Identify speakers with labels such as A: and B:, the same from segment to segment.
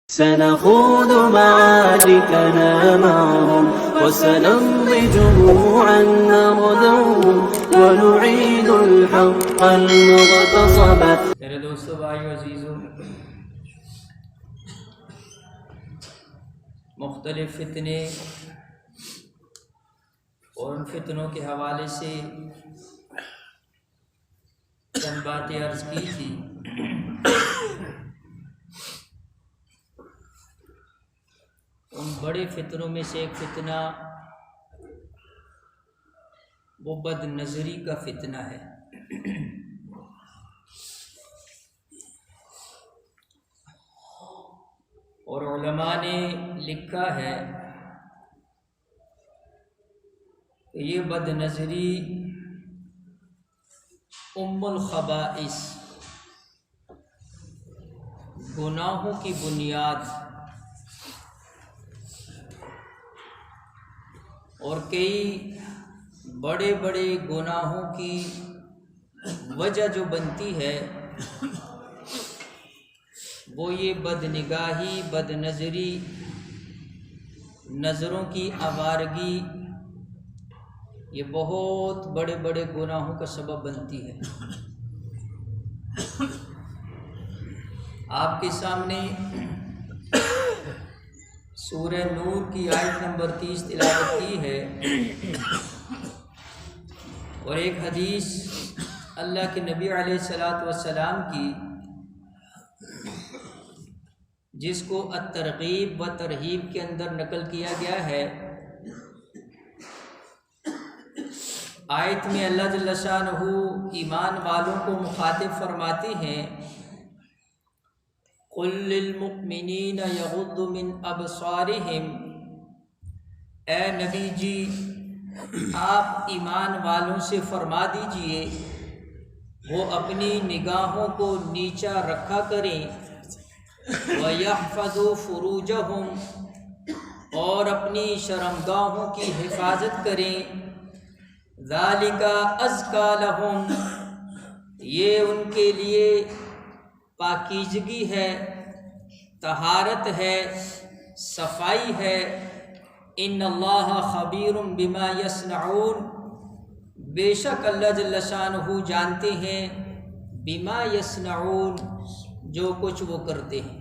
A: سنخوض معاركنا معهم وسنمضي جموعا نغدوهم ونعيد الحق المغتصب.
B: میرے دوستو، بھائیو، عزیزو، مختلف فتنے اور ان فتنوں کے حوالے سے چند باتیں عرض کی تھی۔ ان بڑے فتنوں میں سے ایک فتنہ وہ بد نظری کا فتنہ ہے۔ اور علماء نے لکھا ہے کہ یہ بد نظری ام الخبائث، گناہوں کی بنیاد، اور کئی بڑے بڑے گناہوں کی وجہ جو بنتی ہے وہ یہ بد نگاہی، بد نظری، نظروں کی آوارگی، یہ بہت بڑے بڑے گناہوں کا سبب بنتی ہے۔ آپ کے سامنے سورہ نور کی آیت نمبر 30 تلاوت کی ہے، اور ایک حدیث اللہ کے نبی علیہ السلام کی، جس کو الترغیب و ترہیب کے اندر نقل کیا گیا ہے۔ آیت میں اللہ جل شانہ ایمان والوں کو مخاطب فرماتے ہیں، قُل لِّلْمُؤْمِنِينَ يَغُضُّ مِنْ أَبْصَارِهِمْ، اے نبی جی آپ ایمان والوں سے فرما دیجئے وہ اپنی نگاہوں کو نیچا رکھا کریں، وَيَحْفَظُوا فُرُوجَهُمْ، اور اپنی شرمگاہوں کی حفاظت کریں، ذَلِكَ أَزْكَىٰ لَهُمْ، یہ ان کے لیے پاکیزگی ہے، طہارت ہے، صفائی ہے۔ ان اللہ خبیر بما یصنعون، بے شک اللہ جل شانہ جانتے ہیں بما یصنعون، جو کچھ وہ کرتے ہیں۔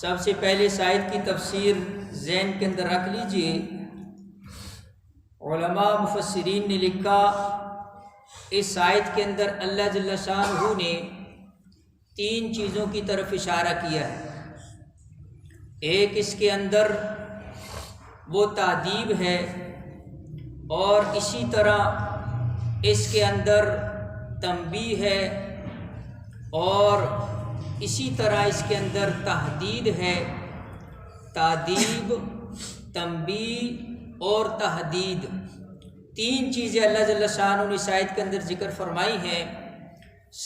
B: سب سے پہلے اس آیت کی تفسیر ذہن کے اندر رکھ لیجئے۔ علماء مفسرین نے لکھا، اس آیت کے اندر اللہ جل شانہ نے تین چیزوں کی طرف اشارہ کیا ہے۔ ایک اس کے اندر وہ تعذیب ہے، اور اسی طرح اس کے اندر تنبیہ ہے، اور اسی طرح اس کے اندر تحدید ہے۔ تعذیب، تنبیہ اور تحدید، تین چیزیں اللہ جل شانہ نے اس آیت کے اندر ذکر فرمائی ہیں۔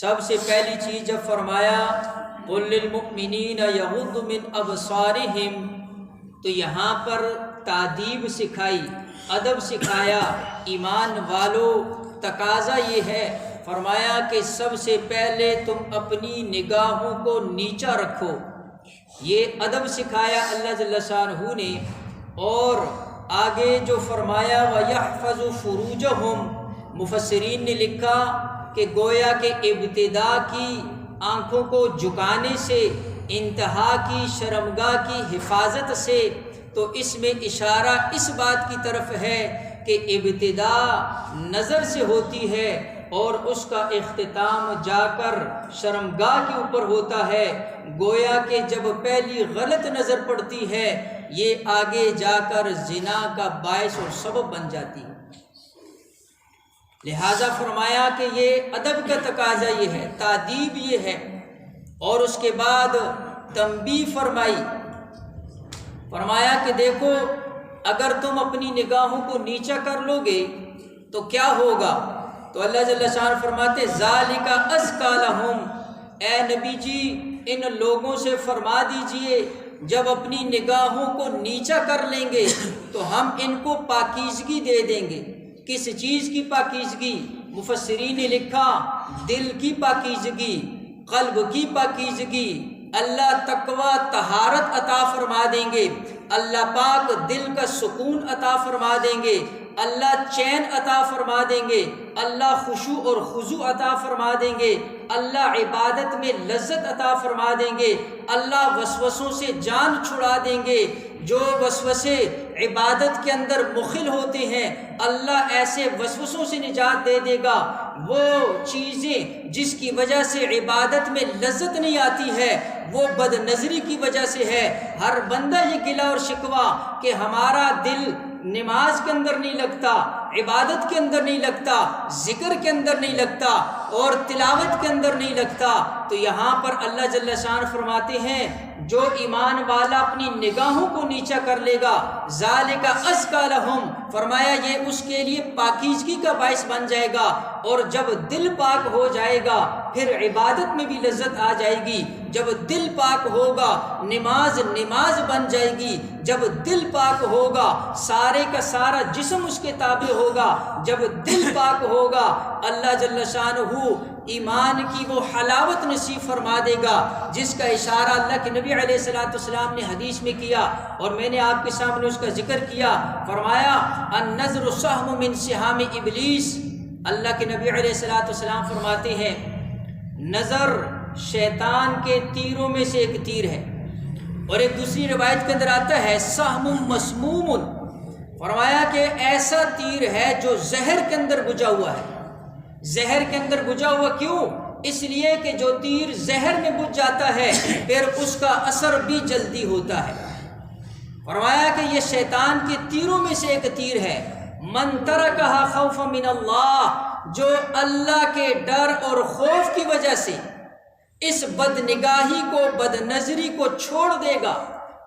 B: سب سے پہلی چیز جب فرمایا قُل لِّلْمُؤْمِنِينَ يَغُضُّ مِنْ أَبْصَارِهِمْ، تو یہاں پر تعذیب سکھائی، ادب سکھایا۔ ایمان والو، تقاضا یہ ہے، فرمایا کہ سب سے پہلے تم اپنی نگاہوں کو نیچا رکھو، یہ ادب سکھایا اللہ جل شانہ نے۔ اور آگے جو فرمایا وَيَحْفَظُ فُرُوجَهُمْ، مفسرین نے لکھا کہ گویا کہ ابتدا کی آنکھوں کو جھکانے سے، انتہا کی شرمگاہ کی حفاظت سے، تو اس میں اشارہ اس بات کی طرف ہے کہ ابتدا نظر سے ہوتی ہے، اور اس کا اختتام جا کر شرمگاہ کے اوپر ہوتا ہے۔ گویا کہ جب پہلی غلط نظر پڑتی ہے، یہ آگے جا کر زنا کا باعث اور سبب بن جاتی ہے۔ لہذا فرمایا کہ یہ ادب کا تقاضا یہ ہے، تعذیب یہ ہے۔ اور اس کے بعد تنبیہ فرمائی، فرمایا کہ دیکھو اگر تم اپنی نگاہوں کو نیچا کر لو گے تو کیا ہوگا؟ تو اللہ جل شانہ فرماتے ذَلِكَ أَزْكَىٰ لَهُمْ، اے نبی جی ان لوگوں سے فرما دیجئے جب اپنی نگاہوں کو نیچا کر لیں گے تو ہم ان کو پاکیزگی دے دیں گے۔ کس چیز کی پاکیزگی؟ مفسرین نے لکھا دل کی پاکیزگی، قلب کی پاکیزگی، اللہ تقوی طہارت عطا فرما دیں گے، اللہ پاک دل کا سکون عطا فرما دیں گے، اللہ چین عطا فرما دیں گے، اللہ خشوع اور خضوع عطا فرما دیں گے، اللہ عبادت میں لذت عطا فرما دیں گے، اللہ وسوسوں سے جان چھڑا دیں گے۔ جو وسوسے عبادت کے اندر مخل ہوتے ہیں اللہ ایسے وسوسوں سے نجات دے دے گا۔ وہ چیزیں جس کی وجہ سے عبادت میں لذت نہیں آتی ہے وہ بد نظری کی وجہ سے ہے۔ ہر بندہ یہ گلہ اور شکوہ کہ ہمارا دل نماز کے اندر نہیں لگتا، عبادت کے اندر نہیں لگتا، ذکر کے اندر نہیں لگتا اور تلاوت کے اندر نہیں لگتا، تو یہاں پر اللہ جل شانہ فرماتے ہیں جو ایمان والا اپنی نگاہوں کو نیچا کر لے گا ذالک ازکی لہم، فرمایا یہ اس کے لیے پاکیزگی کا باعث بن جائے گا، اور جب دل پاک ہو جائے گا پھر عبادت میں بھی لذت آ جائے گی۔ جب دل پاک ہوگا نماز بن جائے گی، جب دل پاک ہوگا سارے کا سارا جسم اس کے تابع ہوگا، جب دل پاک ہوگا اللہ جل شانہ ایمان کی وہ حلاوت نصیب فرما دے گا جس کا اشارہ اللہ کے نبی علیہ الصلوۃ والسلام نے حدیث میں کیا اور میں نے آپ کے سامنے اس کا ذکر کیا۔ فرمایا النظر سہم من سہام ابلیس، اللہ کے نبی علیہ الصلوۃ والسلام فرماتے ہیں نظر شیطان کے تیروں میں سے ایک تیر ہے، اور ایک دوسری روایت کے اندر آتا ہے سہم مسموم، فرمایا کہ ایسا تیر ہے جو زہر کے اندر بجھا ہوا ہے۔ زہر کے اندر بجھا ہوا کیوں؟ اس لیے کہ جو تیر زہر میں بجھ جاتا ہے پھر اس کا اثر بھی جلدی ہوتا ہے۔ فرمایا کہ یہ شیطان کے تیروں میں سے ایک تیر ہے۔ من ترکہ خوفا من اللہ، جو اللہ کے ڈر اور خوف کی وجہ سے اس بد نگاہی کو بد نظری کو چھوڑ دے گا،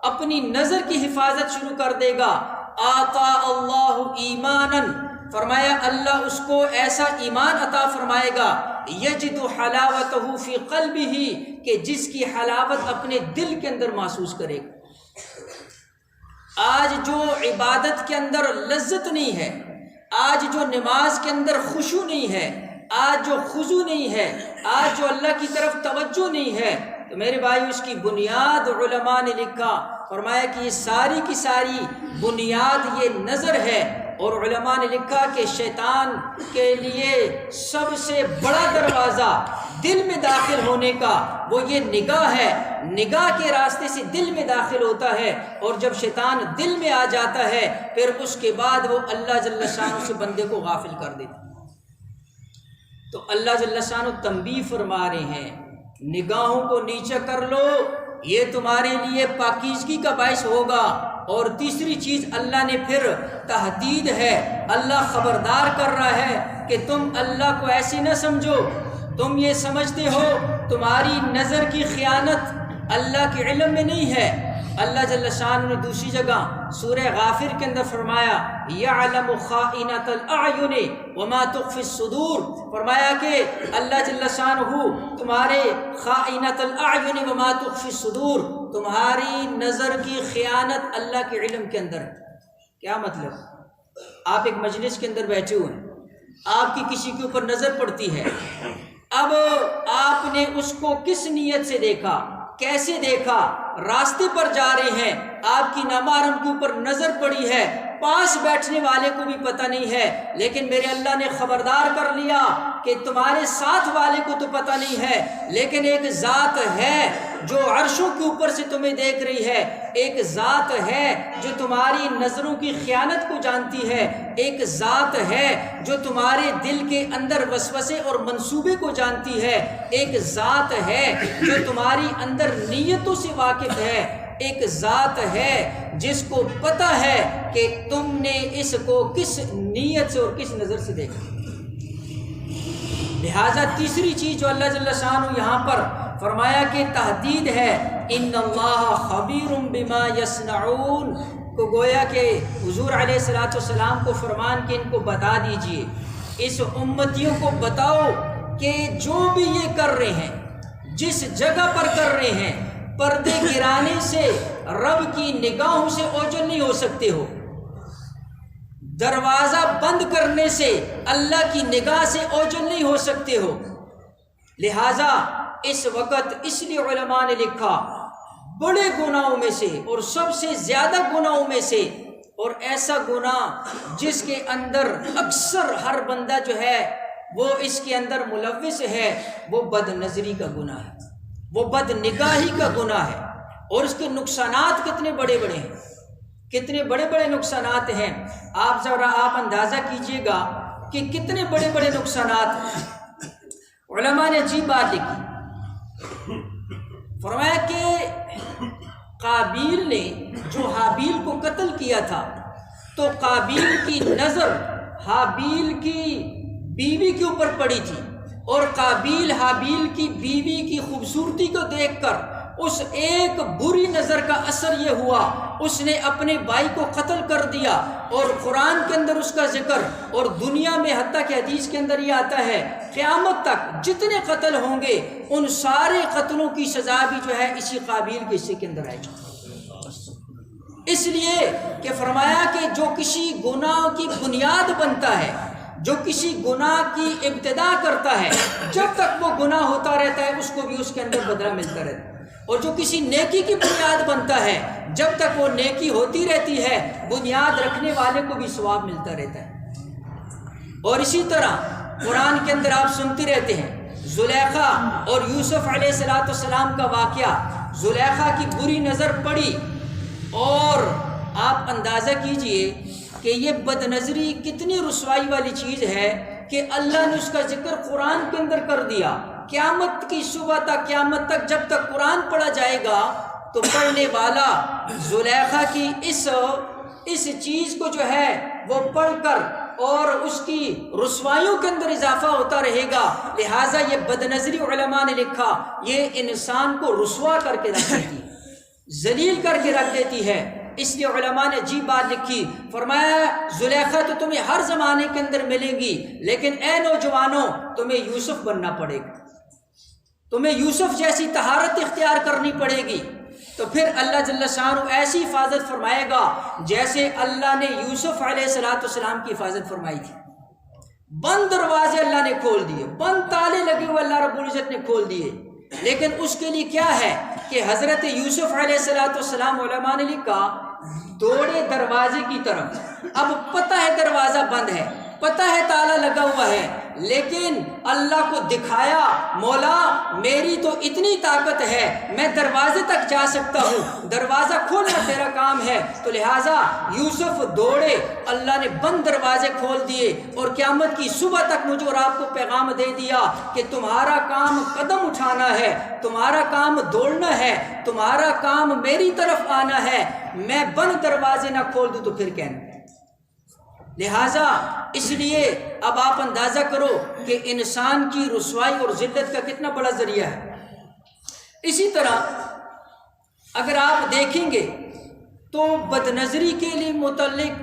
B: اپنی نظر کی حفاظت شروع کر دے گا، آتا اللہ ایمانا، فرمایا اللہ اس کو ایسا ایمان عطا فرمائے گا یجد حلاوتہ فی قلبہ، کہ جس کی حلاوت اپنے دل کے اندر محسوس کرے گا۔ آج جو عبادت کے اندر لذت نہیں ہے، آج جو نماز کے اندر خشوع نہیں ہے، آج جو خضوع نہیں ہے، آج جو اللہ کی طرف توجہ نہیں ہے، تو میرے بھائی اس کی بنیاد علماء نے لکھا، فرمایا کہ یہ ساری کی ساری بنیاد یہ نظر ہے، اور علماء نے لکھا کہ شیطان کے لیے سب سے بڑا دروازہ دل میں داخل ہونے کا وہ یہ نگاہ ہے۔ نگاہ کے راستے سے دل میں داخل ہوتا ہے، اور جب شیطان دل میں آ جاتا ہے پھر اس کے بعد وہ اللہ جل شانہ سے بندے کو غافل کر دیتا۔ تو اللہ جل شانہ تنبیہ فرما رہے ہیں نگاہوں کو نیچا کر لو، یہ تمہارے لیے پاکیزگی کا باعث ہوگا۔ اور تیسری چیز اللہ نے پھر تحدید ہے، اللہ خبردار کر رہا ہے کہ تم اللہ کو ایسے نہ سمجھو، تم یہ سمجھتے ہو تمہاری نظر کی خیانت اللہ کے علم میں نہیں ہے۔ اللہ جل شانہ نے دوسری جگہ سورہ غافر کے اندر فرمایا یعلم خائنۃ الاعین وما تخفی الصدور، فرمایا کہ اللہ جل شانہ تمہارے خائنۃ الاعین وما تخفی الصدور، تمہاری نظر کی خیانت اللہ کے علم کے اندر ہے۔ کیا مطلب؟ آپ ایک مجلس کے اندر بیٹھے ہوئے ہیں، آپ کی کسی کے اوپر نظر پڑتی ہے، اب آپ نے اس کو کس نیت سے دیکھا، کیسے دیکھا؟ راستے پر جا رہے ہیں، آپ کی نامحرم کے اوپر نظر پڑی ہے، پاس بیٹھنے والے کو بھی پتہ نہیں ہے، لیکن میرے اللہ نے خبردار کر لیا کہ تمہارے ساتھ والے کو تو پتہ نہیں ہے، لیکن ایک ذات ہے جو عرشوں کے اوپر سے تمہیں دیکھ رہی ہے، ایک ذات ہے جو تمہاری نظروں کی خیانت کو جانتی ہے، ایک ذات ہے جو تمہارے دل کے اندر وسوسے اور منصوبے کو جانتی ہے، ایک ذات ہے جو تمہاری اندر نیتوں سے واقف ہے، ایک ذات ہے جس کو پتہ ہے کہ تم نے اس کو کس نیت سے اور کس نظر سے دیکھا۔ لہٰذا تیسری چیز جو اللہ جل شانہ یہاں پر فرمایا کہ تحدید ہے ان اللہ خبیر بما یصنعون، کو گویا کہ حضور علیہ الصلوۃ والسلام کو فرمان کہ ان کو بتا دیجئے، اس امتیوں کو بتاؤ کہ جو بھی یہ کر رہے ہیں، جس جگہ پر کر رہے ہیں، پردے گرانے سے رب کی نگاہوں سے اوجھل نہیں ہو سکتے ہو، دروازہ بند کرنے سے اللہ کی نگاہ سے اوجھل نہیں ہو سکتے ہو، لہٰذا اس وقت اس لیے علماء نے لکھا بڑے گناہوں میں سے اور سب سے زیادہ گناہوں میں سے، اور ایسا گناہ جس کے اندر اکثر ہر بندہ جو ہے وہ اس کے اندر ملوث ہے، وہ بد نظری کا گناہ ہے، وہ بد نگاہی کا گناہ ہے۔ اور اس کے نقصانات کتنے بڑے بڑے ہیں، کتنے بڑے بڑے نقصانات ہیں۔ آپ ذرا اندازہ کیجئے گا کہ کتنے بڑے بڑے نقصانات ہیں۔ علماء نے عجیب بات لکھی، فرمایا کہ قابیل نے جو حابیل کو قتل کیا تھا تو قابیل کی نظر حابیل کی بیوی کے اوپر پڑی تھی، اور قابیل حابیل کی بیوی کی خوبصورتی کو دیکھ کر اس ایک بری نظر کا اثر یہ ہوا اس نے اپنے بھائی کو قتل کر دیا۔ اور قرآن کے اندر اس کا ذکر، اور دنیا میں حتیٰ کہ حدیث کے اندر یہ آتا ہے قیامت تک جتنے قتل ہوں گے ان سارے قتلوں کی سزا بھی جو ہے اسی قابیل کے حصے کے اندر آئے گی۔ اس لیے کہ فرمایا کہ جو کسی گناہ کی بنیاد بنتا ہے، جو کسی گناہ کی ابتدا کرتا ہے، جب تک وہ گناہ ہوتا رہتا ہے اس کو بھی اس کے اندر بدلہ ملتا رہتا ہے، اور جو کسی نیکی کی بنیاد بنتا ہے جب تک وہ نیکی ہوتی رہتی ہے بنیاد رکھنے والے کو بھی ثواب ملتا رہتا ہے۔ اور اسی طرح قرآن کے اندر آپ سنتے رہتے ہیں زلیخا اور یوسف علیہ السلام کا واقعہ۔ زلیخا کی بری نظر پڑی، اور آپ اندازہ کیجئے کہ یہ بد نظری کتنی رسوائی والی چیز ہے کہ اللہ نے اس کا ذکر قرآن کے اندر کر دیا۔ قیامت کی صبح تک، قیامت تک جب تک قرآن پڑھا جائے گا تو پڑھنے والا زلیخا کی اس چیز کو جو ہے وہ پڑھ کر اور اس کی رسوائیوں کے اندر اضافہ ہوتا رہے گا۔ لہٰذا یہ بد نظری علماء نے لکھا یہ انسان کو رسوا کر کے رکھ دیتی ہے، ذلیل کر کے رکھ دیتی ہے۔ اس لیے علماء نے عجیب بات لکھی، فرمایا زلیخا تو تمہیں ہر زمانے کے اندر ملیں گی، لیکن اے نوجوانوں تمہیں یوسف بننا پڑے گا، تمہیں یوسف جیسی طہارت اختیار کرنی پڑے گی۔ تو پھر اللہ جل شانہ ایسی حفاظت فرمائے گا جیسے اللہ نے یوسف علیہ السلام کی حفاظت فرمائی تھی۔ بند دروازے اللہ نے کھول دیے، بند تالے لگے ہوئے اللہ رب العزت نے کھول دیے، لیکن اس کے لیے کیا ہے کہ حضرت یوسف علیہ السلام علماء نے لکھا دوڑے دروازے کی طرف۔ اب پتہ ہے دروازہ بند ہے، پتہ ہے تالا لگا ہوا ہے، لیکن اللہ کو دکھایا مولا میری تو اتنی طاقت ہے میں دروازے تک جا سکتا ہوں، دروازہ کھولنا تیرا کام ہے۔ تو لہٰذا یوسف دوڑے، اللہ نے بند دروازے کھول دیے، اور قیامت کی صبح تک مجھے اور آپ کو پیغام دے دیا کہ تمہارا کام قدم اٹھانا ہے، تمہارا کام دوڑنا ہے، تمہارا کام میری طرف آنا ہے، میں بند دروازے نہ کھول دوں تو پھر کہنا۔ لہٰذا اس لیے اب آپ اندازہ کرو کہ انسان کی رسوائی اور ذلت کا کتنا بڑا ذریعہ ہے۔ اسی طرح اگر آپ دیکھیں گے تو بد نظری کے لیے متعلق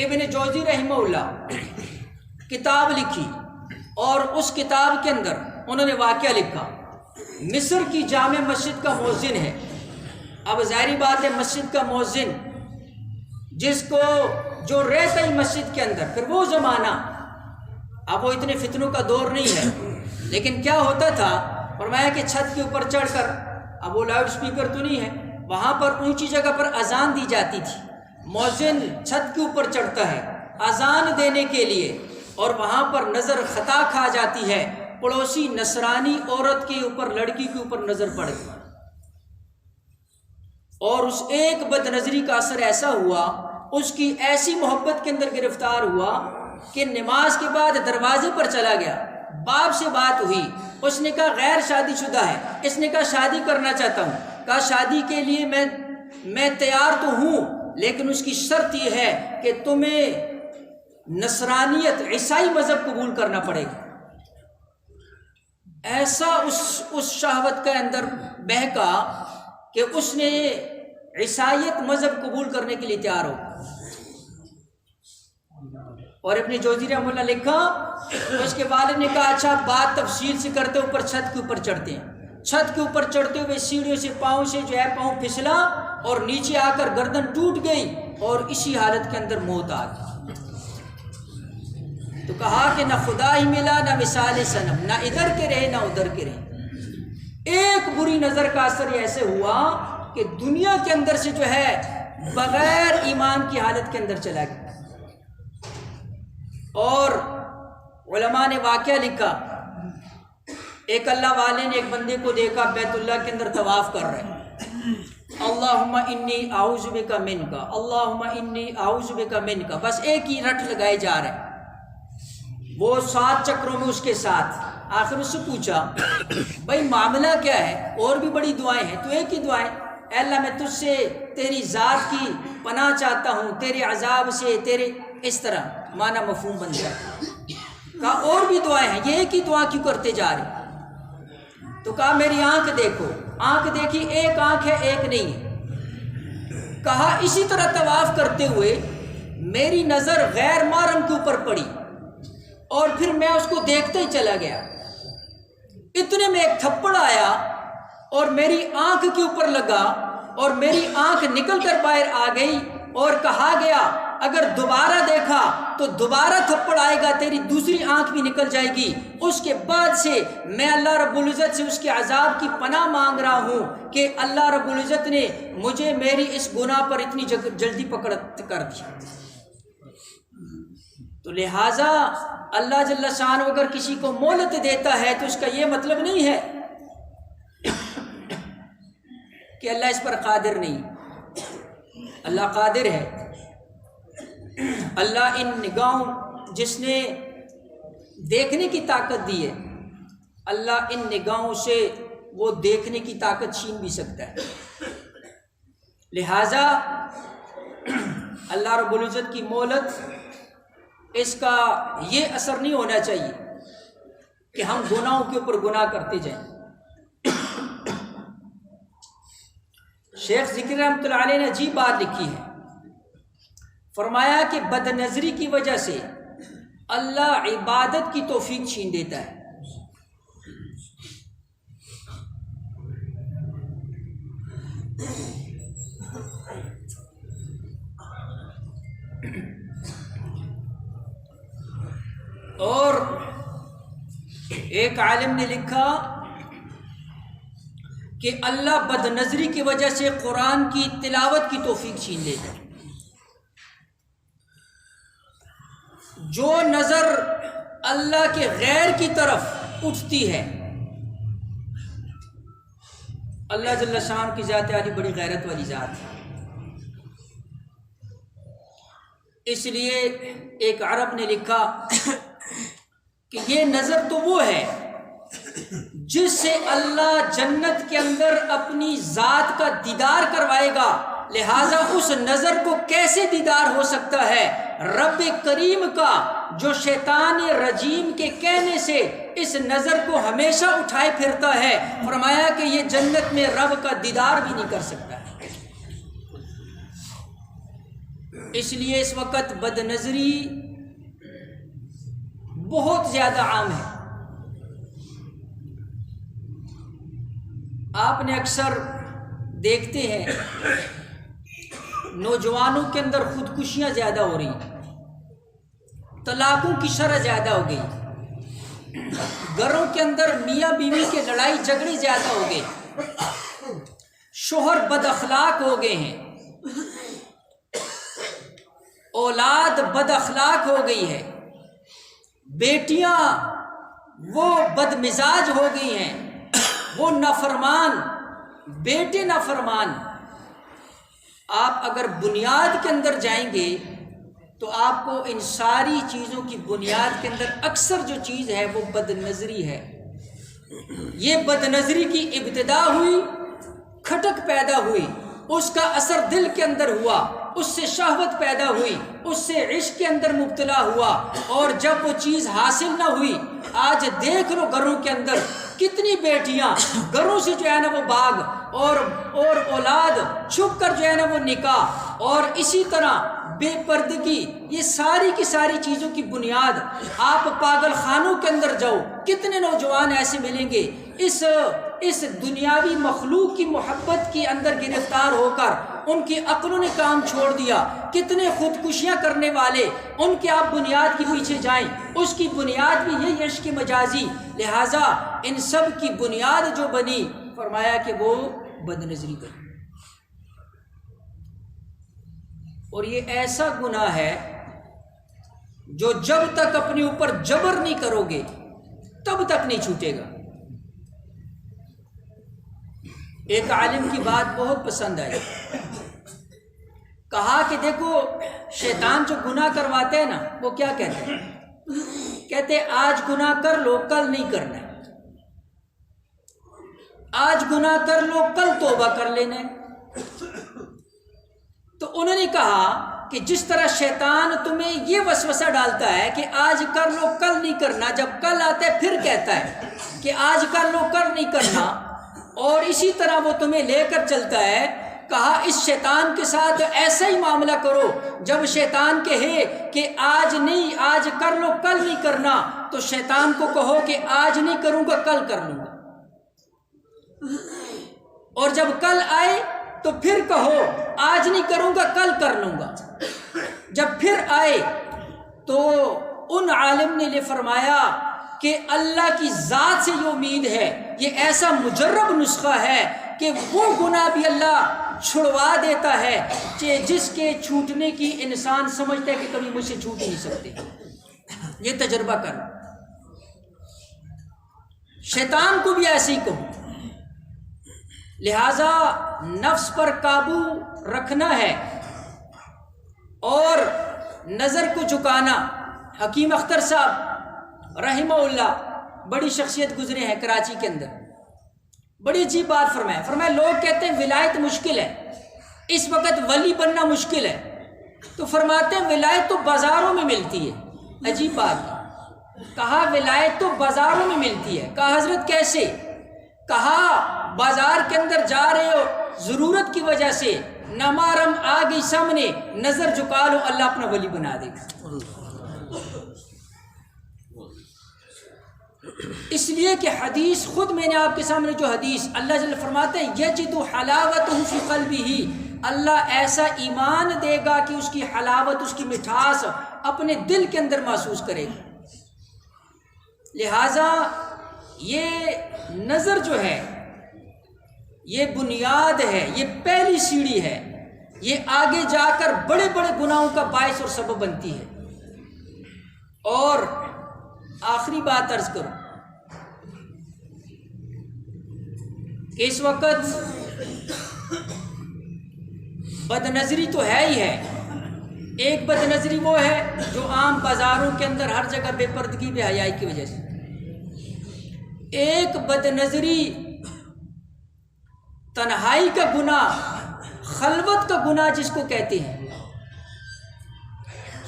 B: ابن جوزی رحمہ اللہ کتاب لکھی، اور اس کتاب کے اندر انہوں نے واقعہ لکھا۔ مصر کی جامع مسجد کا مؤذن ہے۔ اب ظاہری بات ہے مسجد کا مؤذن جس کو جو رہتا ہی مسجد کے اندر، پھر وہ زمانہ اب وہ اتنے فتنوں کا دور نہیں ہے، لیکن کیا ہوتا تھا فرمایا کہ چھت کے اوپر چڑھ کر، اب وہ لاؤڈ سپیکر تو نہیں ہے، وہاں پر اونچی جگہ پر اذان دی جاتی تھی، مؤذن چھت کے اوپر چڑھتا ہے اذان دینے کے لیے، اور وہاں پر نظر خطا کھا جاتی ہے، پڑوسی نصرانی عورت کے اوپر، لڑکی کے اوپر نظر پڑ گئی، اور اس ایک بد نظری کا اثر ایسا ہوا، اس کی ایسی محبت کے اندر گرفتار ہوا کہ نماز کے بعد دروازے پر چلا گیا، باپ سے بات ہوئی، اس نے کہا غیر شادی شدہ ہے، اس نے کہا شادی کرنا چاہتا ہوں، کہا شادی کے لیے میں تیار تو ہوں، لیکن اس کی شرط یہ ہے کہ تمہیں نصرانیت عیسائی مذہب قبول کرنا پڑے گا۔ ایسا اس شہوت کے اندر بہکا کہ اس نے عیسائیت مذہب قبول کرنے کے لیے تیار ہو۔ اور ابن جوزی رحمہ اللہ لکھا اس کے والد نے کہا اچھا بات تفصیل سے کرتے، اوپر چھت کے اوپر چڑھتے ہیں، چھت کے اوپر چڑھتے ہوئے سیڑھیوں سے پاؤں سے جو ہے پاؤں پھسلا اور نیچے آ کر گردن ٹوٹ گئی، اور اسی حالت کے اندر موت آ گئی۔ تو کہا کہ نہ خدا ہی ملا نہ مثال صنم، نہ ادھر کے رہے نہ ادھر کے رہے۔ ایک بری نظر کا اثر یہ ایسے ہوا کہ دنیا کے اندر سے جو ہے بغیر ایمان کی حالت کے اندر چلا گیا۔ اور علماء نے واقعہ لکھا، ایک اللہ والے نے ایک بندے کو دیکھا بیت اللہ کے اندر طواف کر رہے ہیں، اللہم انی اعوذ بک منک، اللہم انی اعوذ بک منک، بس ایک ہی رٹ لگائے جا رہے ہیں۔ وہ 7 چکروں میں اس کے ساتھ، آخر اس سے پوچھا بھائی معاملہ کیا ہے؟ اور بھی بڑی دعائیں ہیں، تو ایک ہی دعائیں، اے اللہ میں تجھ سے تیری ذات کی پناہ چاہتا ہوں، تیرے عذاب سے، تیرے، اس طرح معنی مفہوم بن جائے۔ کہا اور بھی دعائیں ہیں، یہ ایک ہی دعا کیوں کرتے جا رہے؟ تو کہا میری آنکھ دیکھو، آنکھ دیکھی، ایک آنکھ ہے ایک نہیں ہے۔ کہا اسی طرح طواف کرتے ہوئے میری نظر غیر محرم کے اوپر پڑی اور پھر میں اس کو دیکھتے ہی چلا گیا، اتنے میں ایک تھپڑ آیا اور میری آنکھ کے اوپر لگا اور میری آنکھ نکل کر باہر آ گئی، اور کہا گیا اگر دوبارہ دیکھا تو دوبارہ تھپڑ آئے گا، تیری دوسری آنکھ بھی نکل جائے گی۔ اس کے بعد سے میں اللہ رب العزت سے اس کے عذاب کی پناہ مانگ رہا ہوں کہ اللہ رب العزت نے مجھے میری اس گناہ پر اتنی جلدی پکڑ کر دیا۔ تو لہٰذا اللہ جل شانہ اگر کسی کو مہلت دیتا ہے تو اس کا یہ مطلب نہیں ہے کہ اللہ اس پر قادر نہیں، اللہ قادر ہے۔ اللہ ان نگاہوں، جس نے دیکھنے کی طاقت دی ہے، اللہ ان نگاہوں سے وہ دیکھنے کی طاقت چھین بھی سکتا ہے۔ لہٰذا اللہ رب العزت کی مہلت، اس کا یہ اثر نہیں ہونا چاہیے کہ ہم گناہوں کے اوپر گناہ کرتے جائیں۔ شیخ ذکر رحمۃ اللہ علیہ نے عجیب بات لکھی ہے، فرمایا کہ بد نظری کی وجہ سے اللہ عبادت کی توفیق چھین دیتا ہے۔ اور ایک عالم نے لکھا کہ اللہ بد نظری کی وجہ سے قرآن کی تلاوت کی توفیق چھین لیتا ہے۔ جو نظر اللہ کے غیر کی طرف اٹھتی ہے، اللہ جل شان کی ذات عالی بڑی غیرت والی ذات ہے، اس لیے ایک عرب نے لکھا کہ یہ نظر تو وہ ہے جس سے اللہ جنت کے اندر اپنی ذات کا دیدار کروائے گا، لہٰذا اس نظر کو کیسے دیدار ہو سکتا ہے؟ رب کریم کا، جو شیطان رجیم کے کہنے سے اس نظر کو ہمیشہ اٹھائے پھرتا ہے، فرمایا کہ یہ جنت میں رب کا دیدار بھی نہیں کر سکتا ہے۔ اس لیے اس وقت بد نظری بہت زیادہ عام ہے۔ آپ نے اکثر دیکھتے ہیں نوجوانوں کے اندر خودکشیاں زیادہ ہو رہی ہیں، طلاقوں کی شرح زیادہ ہو گئی، گھروں کے اندر میاں بیوی کے لڑائی جھگڑے زیادہ ہو گئے، شوہر بد اخلاق ہو گئے ہیں، اولاد بد اخلاق ہو گئی ہے، بیٹیاں وہ بد مزاج ہو گئی ہیں، وہ نافرمان، بیٹے نافرمان۔ آپ اگر بنیاد کے اندر جائیں گے تو آپ کو ان ساری چیزوں کی بنیاد کے اندر اکثر جو چیز ہے وہ بد نظری ہے۔ یہ بد نظری کی ابتدا ہوئی، کھٹک پیدا ہوئی، اس کا اثر دل کے اندر ہوا، اس سے شہوت پیدا ہوئی، اس سے عشق کے اندر مبتلا ہوا، اور جب وہ چیز حاصل نہ ہوئی، آج دیکھ لو گھروں کے اندر کتنی بیٹیاں گھروں سے جو ہے نا وہ باغ، اور اولاد چھپ کر جو ہے نا وہ نکاح، اور اسی طرح بے پردگی، یہ ساری کی ساری چیزوں کی بنیاد۔ آپ پاگل خانوں کے اندر جاؤ، کتنے نوجوان ایسے ملیں گے اس دنیاوی مخلوق کی محبت کے اندر گرفتار ہو کر ان کی عقلوں نے کام چھوڑ دیا. کتنے خودکشیاں کرنے والے ان کے آپ بنیاد کے پیچھے جائیں، اس کی بنیاد بھی یہی عشق مجازی. لہٰذا ان سب کی بنیاد جو بنی، فرمایا کہ وہ بد نظری بنی. اور یہ ایسا گناہ ہے جو جب تک اپنے اوپر جبر نہیں کرو گے تب تک نہیں چھوٹے گا. ایک عالم کی بات بہت پسند آئی. کہا کہ دیکھو شیطان جو گناہ کرواتے ہیں نا، وہ کیا کہتے ہیں؟ کہتے ہیں آج گناہ کر لو کل نہیں کرنا ہے، آج گناہ کر لو کل توبہ کر لینا ہے. تو انہوں نے کہا کہ جس طرح شیطان تمہیں یہ وسوسہ ڈالتا ہے کہ آج کر لو کل نہیں کرنا، جب کل آتا ہے پھر کہتا ہے کہ آج کر لو کل نہیں کرنا، اور اسی طرح وہ تمہیں لے کر چلتا ہے. کہا اس شیطان کے ساتھ ایسا ہی معاملہ کرو، جب شیطان کہے کہ آج نہیں، آج کر لو کل نہیں کرنا، تو شیطان کو کہو کہ آج نہیں کروں گا کل کر لوں گا. اور جب کل آئے تو پھر کہو آج نہیں کروں گا کل کر لوں گا. جب پھر آئے تو ان عالم نے یہ فرمایا کہ اللہ کی ذات سے یہ امید ہے، یہ ایسا مجرب نسخہ ہے کہ وہ گناہ بھی اللہ چھڑوا دیتا ہے کہ جس کے چھوٹنے کی انسان سمجھتا ہے کہ کبھی مجھ سے چھوٹ ہی نہیں سکتے. یہ تجربہ کر. شیطان کو بھی ایسے ہی کہو. لہذا نفس پر قابو رکھنا ہے اور نظر کو جھکانا. حکیم اختر صاحب رحمہ اللہ بڑی شخصیت گزرے ہیں کراچی کے اندر، بڑی عجیب بات فرمایا لوگ کہتے ہیں ولایت مشکل ہے، اس وقت ولی بننا مشکل ہے، تو فرماتے ہیں ولایت تو بازاروں میں ملتی ہے. عجیب بات ہے. کہا ولایت تو بازاروں میں ملتی ہے. کہا حضرت کیسے؟ کہا بازار کے اندر جا رہے ہو ضرورت کی وجہ سے، نمارم آ گئی سامنے، نظر جھکا لو، اللہ اپنا ولی بنا دے گا. اس لیے کہ حدیث خود میں نے آپ کے سامنے جو حدیث اللہ جل فرماتے ہیں یجد حلاوتہ فی قلبہ، اللہ ایسا ایمان دے گا کہ اس کی حلاوت، اس کی مٹھاس اپنے دل کے اندر محسوس کرے گا. لہٰذا یہ نظر جو ہے یہ بنیاد ہے، یہ پہلی سیڑھی ہے، یہ آگے جا کر بڑے بڑے گناہوں کا باعث اور سبب بنتی ہے. اور آخری بات عرض کروں کہ اس وقت بد نظری تو ہے ہی ہے. ایک بد نظری وہ ہے جو عام بازاروں کے اندر ہر جگہ بے پردگی بے حیائی کی وجہ سے. ایک بد نظری تنہائی کا گناہ، خلوت کا گناہ جس کو کہتے ہیں.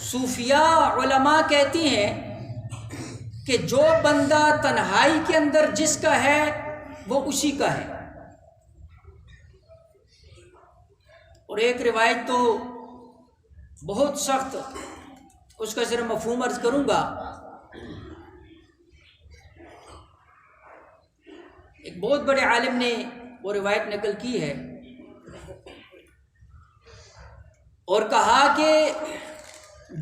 B: صوفیاء علماء کہتی ہیں کہ جو بندہ تنہائی کے اندر جس کا ہے وہ اسی کا ہے. اور ایک روایت تو بہت سخت، اس کا ذرا مفہوم عرض کروں گا. ایک بہت بڑے عالم نے وہ روایت نقل کی ہے اور کہا کہ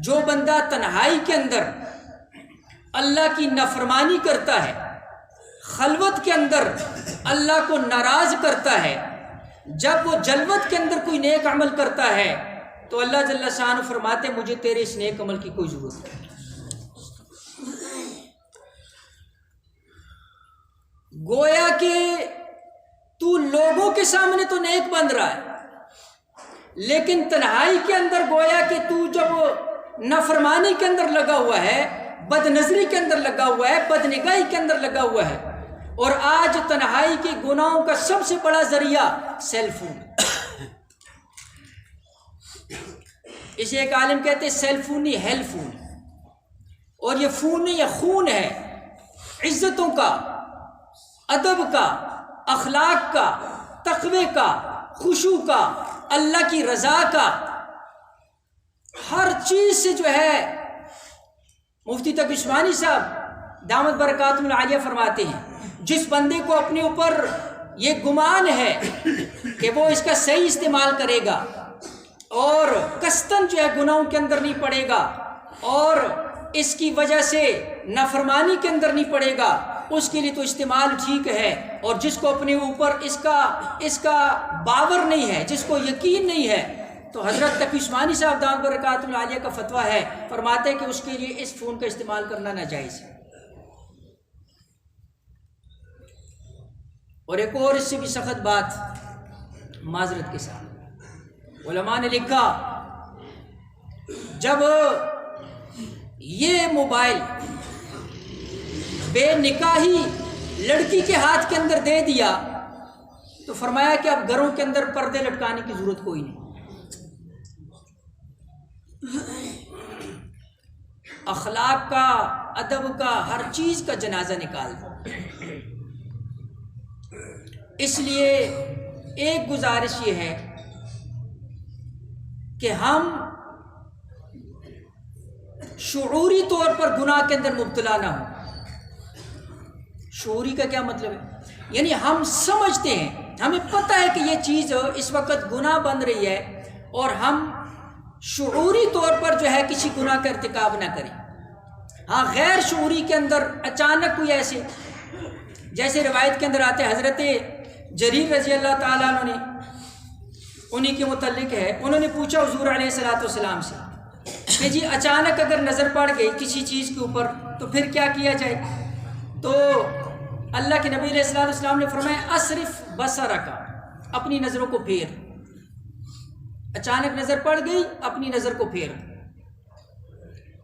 B: جو بندہ تنہائی کے اندر اللہ کی نافرمانی کرتا ہے، خلوت کے اندر اللہ کو ناراض کرتا ہے، جب وہ جلوت کے اندر کوئی نیک عمل کرتا ہے تو اللہ جل شانہ فرماتے مجھے تیرے اس نیک عمل کی کوئی ضرورت نہیں. گویا کہ تو لوگوں کے سامنے تو نیک بن رہا ہے، لیکن تنہائی کے اندر گویا کہ تو جب نافرمانی کے اندر لگا ہوا ہے، بد نظری کے اندر لگا ہوا ہے، بد نگاہی کے اندر لگا ہوا ہے. اور آج تنہائی کے گناہوں کا سب سے بڑا ذریعہ سیل فون. اسے ایک عالم کہتے ہیں سیل فون نہیں ہیل فون. اور یہ فون نہیں، یہ خون ہے عزتوں کا، ادب کا، اخلاق کا، تقوی کا، خشوع کا، اللہ کی رضا کا، ہر چیز سے جو ہے. مفتی تقی عثمانی صاحب دامت برکاتہم العالیہ فرماتے ہیں جس بندے کو اپنے اوپر یہ گمان ہے کہ وہ اس کا صحیح استعمال کرے گا اور قصداً جو ہے گناہوں کے اندر نہیں پڑے گا اور اس کی وجہ سے نافرمانی کے اندر نہیں پڑے گا، اس کے لیے تو استعمال ٹھیک ہے۔ اور جس کو اپنے اوپر اس کا باور نہیں ہے، جس کو یقین نہیں ہے، تو حضرت تقی عثمانی صاحب دامت برکاتہ العالیہ کا فتویٰ ہے، فرماتے ہیں کہ اس کے لیے اس فون کا استعمال کرنا ناجائز ہے۔ اور ایک اور اس سے بھی سخت بات معذرت کے ساتھ علماء نے لکھا، جب یہ موبائل بے نکاحی لڑکی کے ہاتھ کے اندر دے دیا تو فرمایا کہ اب گھروں کے اندر پردے لٹکانے کی ضرورت کوئی نہیں، اخلاق کا، ادب کا، ہر چیز کا جنازہ نکال دو۔ اس لیے ایک گزارش یہ ہے کہ ہم شعوری طور پر گناہ کے اندر مبتلا نہ ہوں۔ شعوری کا کیا مطلب ہے؟ یعنی ہم سمجھتے ہیں، ہمیں پتہ ہے کہ یہ چیز اس وقت گناہ بن رہی ہے اور ہم شعوری طور پر جو ہے کسی گناہ کا ارتکاب نہ کریں۔ ہاں غیر شعوری کے اندر اچانک کوئی ایسے، جیسے روایت کے اندر آتے حضرت جریر رضی اللہ تعالیٰ عنہ نے، انہی کے متعلق ہے، انہوں نے پوچھا حضور علیہ السلام سے کہ جی اچانک اگر نظر پڑ گئی کسی چیز کے اوپر تو پھر کیا کیا جائے؟ تو اللہ کے نبی علیہ السلام نے فرمایا اصرف بصرک، اپنی نظروں کو پھیر، اچانک نظر پڑ گئی اپنی نظر کو پھیر۔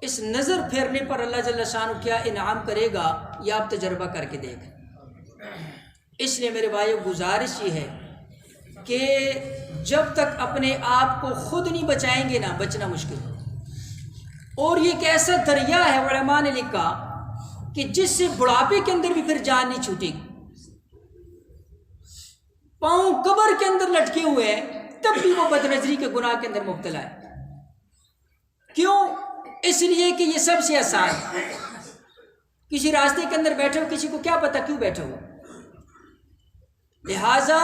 B: اس نظر پھیرنے پر اللہ جل شانہ کیا انعام کرے گا یہ آپ تجربہ کر کے دیکھ۔ اس لیے میرے بھائیو گزارش یہ ہے کہ جب تک اپنے آپ کو خود نہیں بچائیں گے نا، بچنا مشکل۔ اور یہ ایک ایسا دریا ہے، علماء نے لکھا کہ جس سے بڑھاپے کے اندر بھی پھر جان نہیں چھوٹے گی۔ پاؤں قبر کے اندر لٹکے ہوئے ہیں تب بھی وہ بدنظری کے گناہ کے اندر مبتلا ہے۔ کیوں؟ اس لیے کہ یہ سب سے آسان ہے۔ کسی راستے کے اندر بیٹھے ہو، کسی کو کیا پتہ کیوں بیٹھے ہو، لہٰذا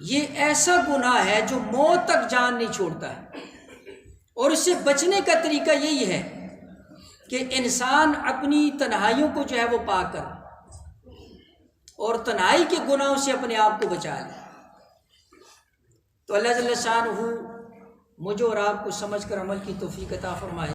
B: یہ ایسا گناہ ہے جو موت تک جان نہیں چھوڑتا ہے۔ اور اس سے بچنے کا طریقہ یہی ہے کہ انسان اپنی تنہائیوں کو جو ہے وہ پاک کر اور تنہائی کے گناہوں سے اپنے آپ کو بچا لے۔ تو اللہ جل شانہ مجھے اور آپ کو سمجھ کر عمل کی توفیق عطا فرمائے۔